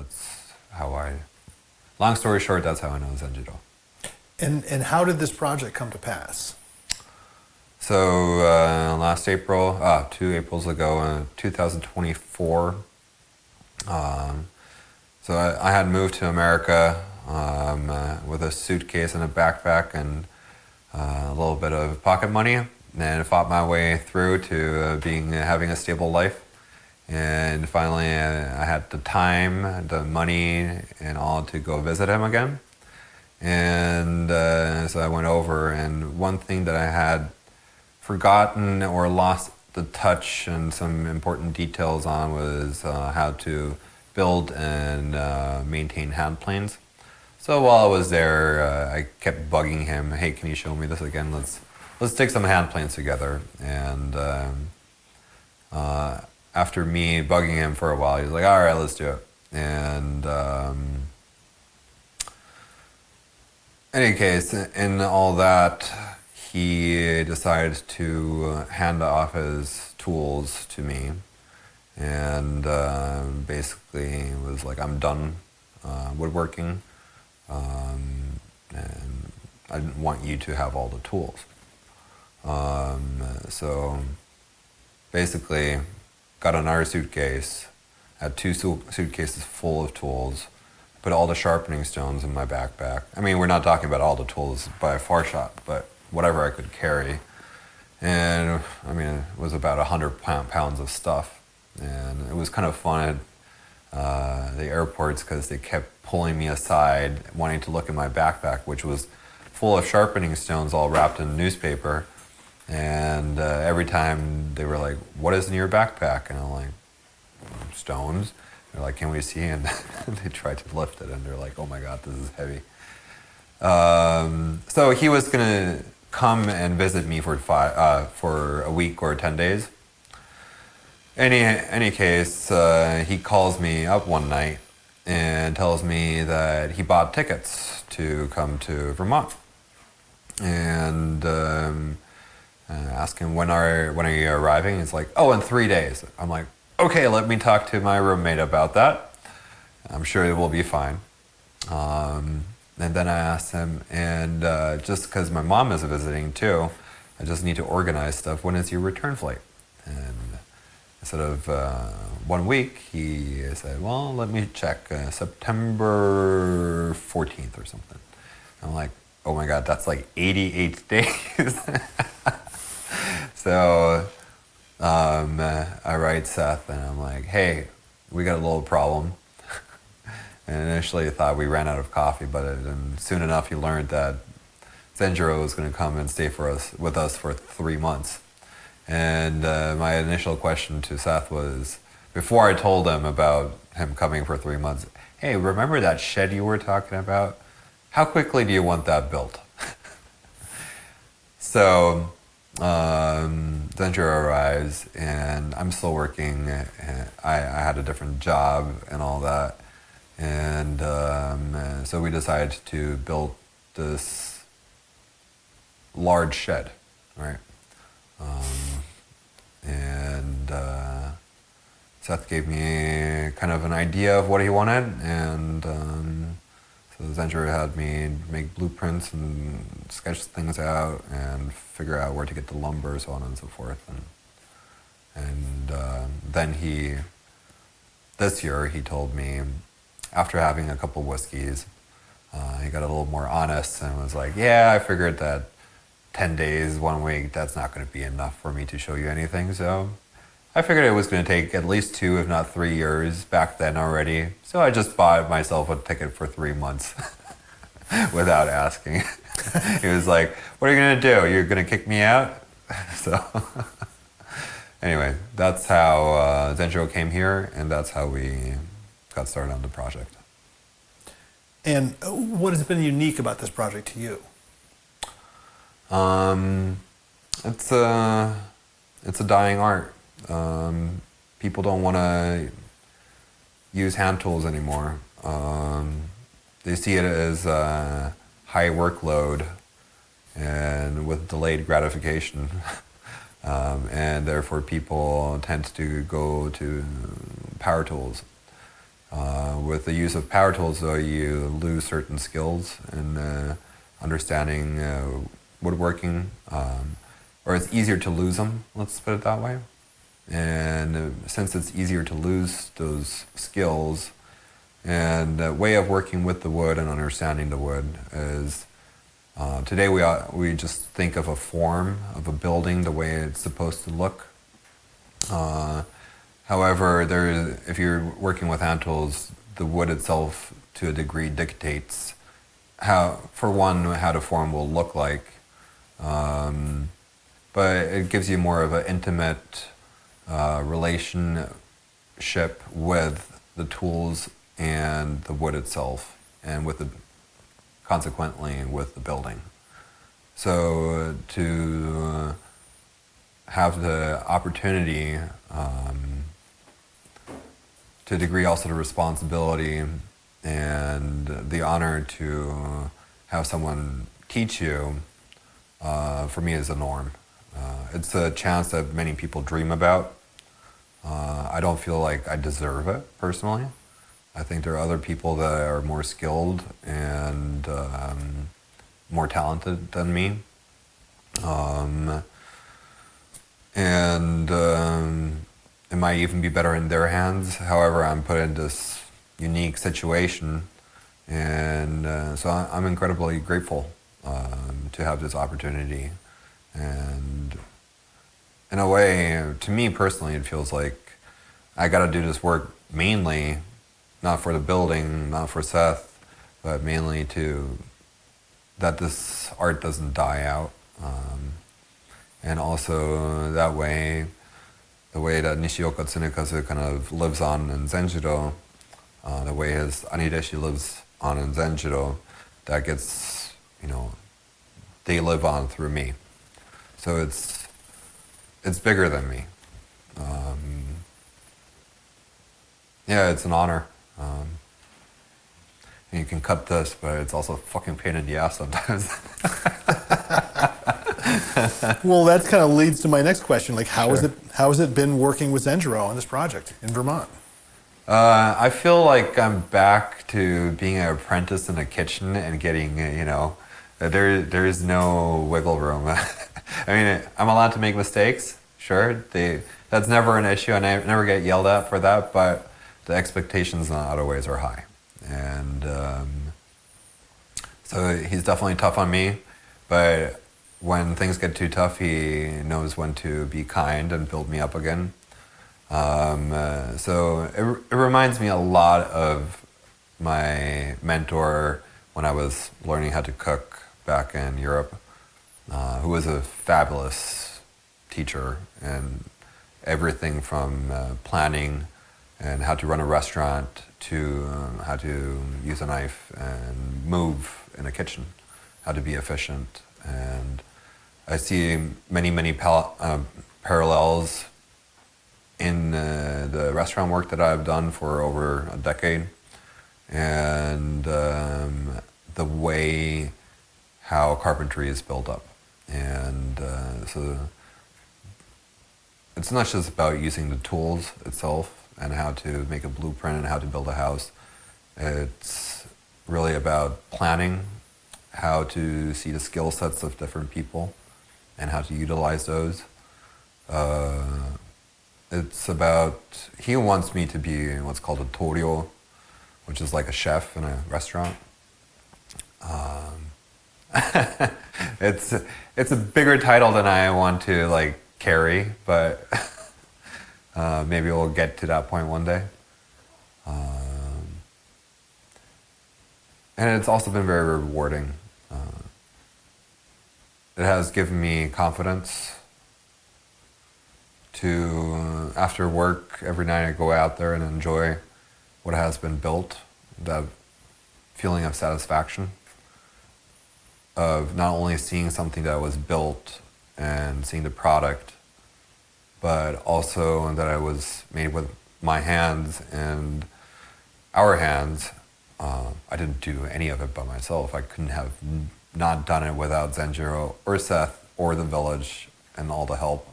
that's how I, long story short, that's how I know Zenjiro. And how did this project come to pass? So last April, 2 Aprils ago, 2024, so I had moved to America with a suitcase and a backpack and a little bit of pocket money, and fought my way through to having a stable life. And finally, I had the time, the money, and all to go visit him again. And so I went over, and one thing that I had forgotten or lost the touch and some important details on was how to build and maintain hand planes. So while I was there, I kept bugging him, "Hey, can you show me this again? Let's take some hand planes together." And after me bugging him for a while, he was like, "All right, let's do it." And any case, in all that, he decided to hand off his tools to me, and basically was like, "I'm done woodworking, and I didn't want you to have all the tools." So basically, got another suitcase, had two suitcases full of tools, put all the sharpening stones in my backpack. I mean, we're not talking about all the tools by a far shot, but whatever I could carry. And I mean, it was about 100 pounds of stuff. And it was kind of fun at the airports because they kept pulling me aside, wanting to look at my backpack, which was full of sharpening stones all wrapped in newspaper. And every time they were like, "What is in your backpack?" And I'm like, "Stones." They're like, "Can we see?" And they tried to lift it, and they're like, "Oh my God, this is heavy." So he was gonna come and visit me for a week or 10 days. Any case, he calls me up one night and tells me that he bought tickets to come to Vermont, and ask him, when are you arriving? He's like, "Oh, in 3 days." I'm like, "Okay, let me talk to my roommate about that. I'm sure it will be fine." And then I asked him, and just because my mom is visiting too, I just need to organize stuff. "When is your return flight?" And instead of 1 week, he said, "Well, let me check, September 14th or something." I'm like, "Oh my God, that's like 88 days." So I write Seth, and I'm like, "Hey, we got a little problem." And initially I thought we ran out of coffee, but soon enough he learned that Zenjiro was going to come and stay with us for 3 months. And my initial question to Seth was, before I told him about him coming for 3 months, "Hey, remember that shed you were talking about? How quickly do you want that built?" So Zenjiro arrives, and I'm still working. I had a different job and all that. And so we decided to build this large shed, right? And Seth gave me kind of an idea of what he wanted, and so Zenjiro had me make blueprints and sketch things out and figure out where to get the lumber, so on and so forth. And then this year he told me, after having a couple whiskeys, he got a little more honest and was like, "Yeah, I figured that 10 days, 1 week, that's not going to be enough for me to show you anything. So I figured it was going to take at least 2, if not 3 years back then already. So I just bought myself a ticket for 3 months without asking." He was like, "What are you going to do? You're going to kick me out?" So anyway, that's how Zenjiro came here, and that's how we got started on the project. And what has been unique about this project to you? It's a dying art. People don't want to use hand tools anymore. They see it as high workload and with delayed gratification. And therefore people tend to go to power tools. With the use of power tools, though, you lose certain skills in understanding woodworking, or it's easier to lose them, let's put it that way. And since it's easier to lose those skills, and the way of working with the wood and understanding the wood is today we just think of a form of a building the way it's supposed to look. However, if you're working with hand tools, the wood itself, to a degree, dictates how the form will look like. But it gives you more of an intimate relationship with the tools and the wood itself, and consequently with the building. So to have the opportunity, to a degree also the responsibility and the honor to have someone teach you, for me is a norm. It's a chance that many people dream about. I don't feel like I deserve it personally. I think there are other people that are more skilled and more talented than me. It might even be better in their hands. However, I'm put in this unique situation, and so I'm incredibly grateful to have this opportunity. And in a way, to me personally, it feels like I got to do this work mainly, not for the building, not for Seth, but mainly that this art doesn't die out. And also that way, the way that Nishioka Tsunekazu kind of lives on in Zenjiro, the way his Anideshi lives on in Zenjiro, that gets, they live on through me. So it's bigger than me. Yeah, it's an honor. And you can cut this, but it's also a fucking pain in the ass sometimes. Well, that kind of leads to my next question. Like, how Sure. has it been working with Zenjiro on this project in Vermont? I feel like I'm back to being an apprentice in a kitchen and getting, there is no wiggle room. I mean, I'm allowed to make mistakes, sure. That's never an issue, and I never get yelled at for that, but the expectations in other ways are high. And so he's definitely tough on me, but when things get too tough, he knows when to be kind and build me up again. So it reminds me a lot of my mentor when I was learning how to cook back in Europe, who was a fabulous teacher, and everything from planning and how to run a restaurant to how to use a knife and move in a kitchen, how to be efficient. And I see many parallels in the restaurant work that I've done for over a decade, and the way how carpentry is built up. And so it's not just about using the tools itself and how to make a blueprint and how to build a house. It's really about planning, how to see the skill sets of different people and how to utilize those. It's about, he wants me to be what's called a toryo, which is like a chef in a restaurant. It's a bigger title than I want to carry, but maybe we'll get to that point one day. And it's also been very rewarding. It has given me confidence to, after work, every night I go out there and enjoy what has been built, that feeling of satisfaction of not only seeing something that was built and seeing the product, but also that I was made with my hands and our hands. I didn't do any of it by myself. I couldn't have not done it without Zenjiro or Seth or the village and all the help.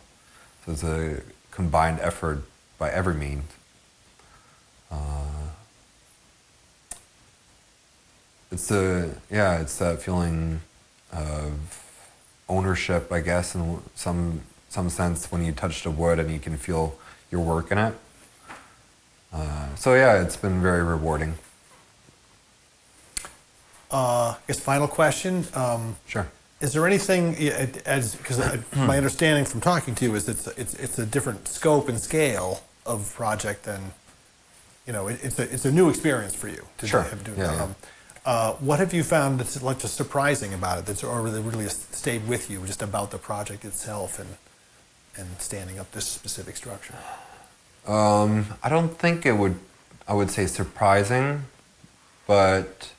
So it's a combined effort by every means. it's that feeling of ownership, I guess, in some sense when you touch the wood and you can feel your work in it. So yeah, it's been very rewarding. I guess final question. Sure. Is there anything, because my understanding from talking to you is that it's a different scope and scale of project than, it's a new experience for you to Sure. do. Yeah, What have you found that's like just surprising about it, that's or really stayed with you just about the project itself and standing up this specific structure? I don't think I would say surprising, but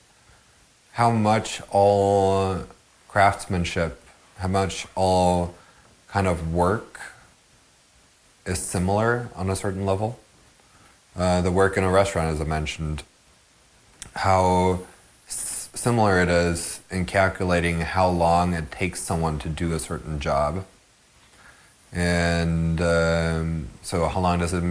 how much all craftsmanship, how much all kind of work is similar on a certain level. The work in a restaurant, as I mentioned, how similar it is in calculating how long it takes someone to do a certain job. And so how long does it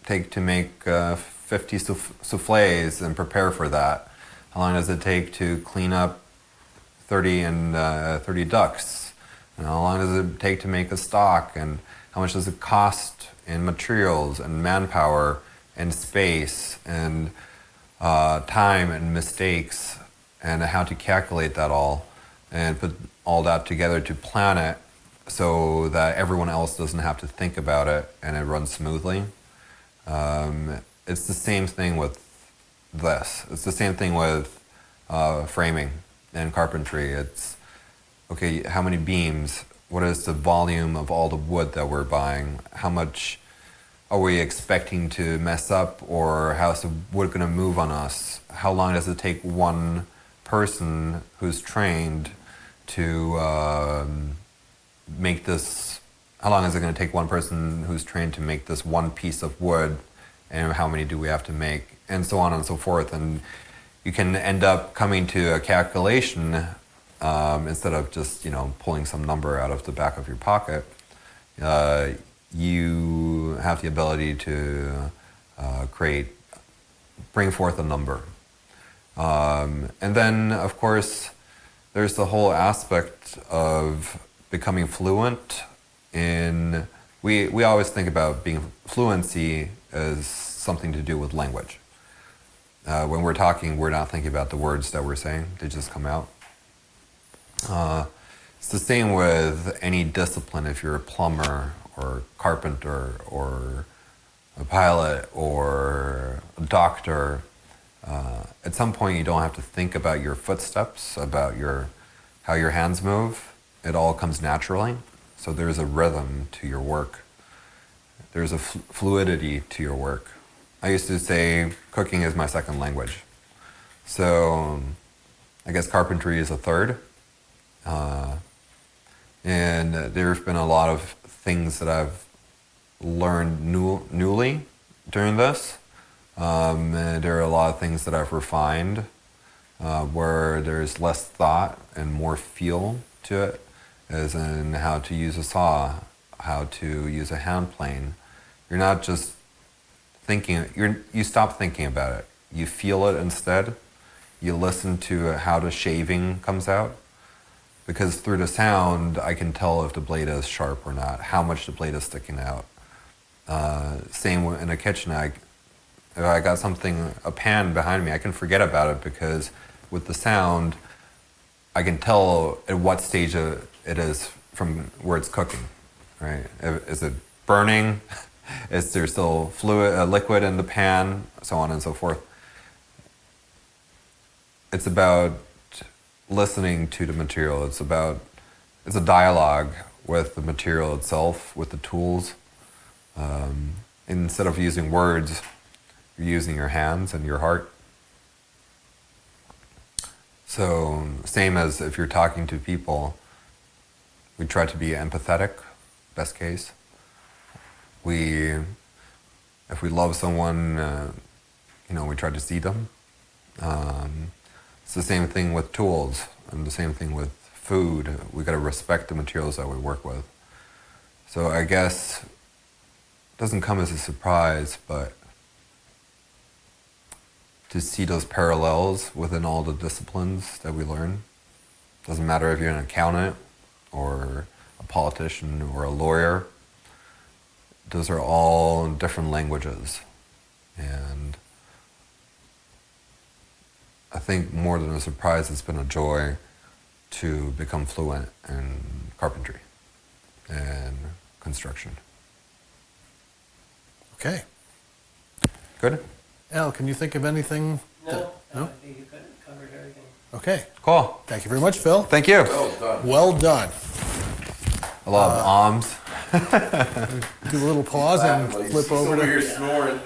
take to make 50 soufflés and prepare for that? How long does it take to clean up 30 ducks? And how long does it take to make a stock? And how much does it cost in materials and manpower and space and time and mistakes, and how to calculate that all and put all that together to plan it so that everyone else doesn't have to think about it and it runs smoothly. It's the same thing with this. It's the same thing with framing and carpentry. It's, okay, how many beams? What is the volume of all the wood that we're buying? How much are we expecting to mess up, or how's the wood going to move on us? How long does it take one person who's trained to make this? How long is it going to take one person who's trained to make this one piece of wood, and how many do we have to make, and so on and so forth? And you can end up coming to a calculation instead of just pulling some number out of the back of your pocket. You have the ability to bring forth a number. And then, of course, there's the whole aspect of becoming fluent in, we always think about being fluency as something to do with language. When we're talking, we're not thinking about the words that we're saying, they just come out. It's the same with any discipline. If you're a plumber or carpenter or a pilot or a doctor, at some point you don't have to think about your footsteps, about how your hands move. It all comes naturally. So there's a rhythm to your work. There's a fluidity to your work. I used to say cooking is my second language. So I guess carpentry is a third. And there's been a lot of things that I've learned newly during this. And there are a lot of things that I've refined where there's less thought and more feel to it, as in how to use a saw, how to use a hand plane. You're not just thinking, you stop thinking about it. You feel it instead. You listen to how the shaving comes out. Because through the sound, I can tell if the blade is sharp or not, how much the blade is sticking out. Same in a kitchen. If I got a pan behind me, I can forget about it because with the sound, I can tell at what stage it is from where it's cooking, right? Is it burning? Is there still liquid in the pan? So on and so forth. It's about listening to the material. It's a dialogue with the material itself, with the tools. Instead of using words, you're using your hands and your heart. So same as if you're talking to people, we try to be empathetic, best case. If we love someone, we try to see them. It's the same thing with tools and the same thing with food. We got to respect the materials that we work with. So I guess it doesn't come as a surprise, but to see those parallels within all the disciplines that we learn. Doesn't matter if you're an accountant or a politician or a lawyer. Those are all different languages. And I think more than a surprise, it's been a joy to become fluent in carpentry and construction. Okay. Good? Al, can you think of anything? No, No? I think you covered everything. Okay. Cool. Thank you very much, Phil. Thank you. Well done. A lot of alms. Do a little pause and flip over to. You're snoring.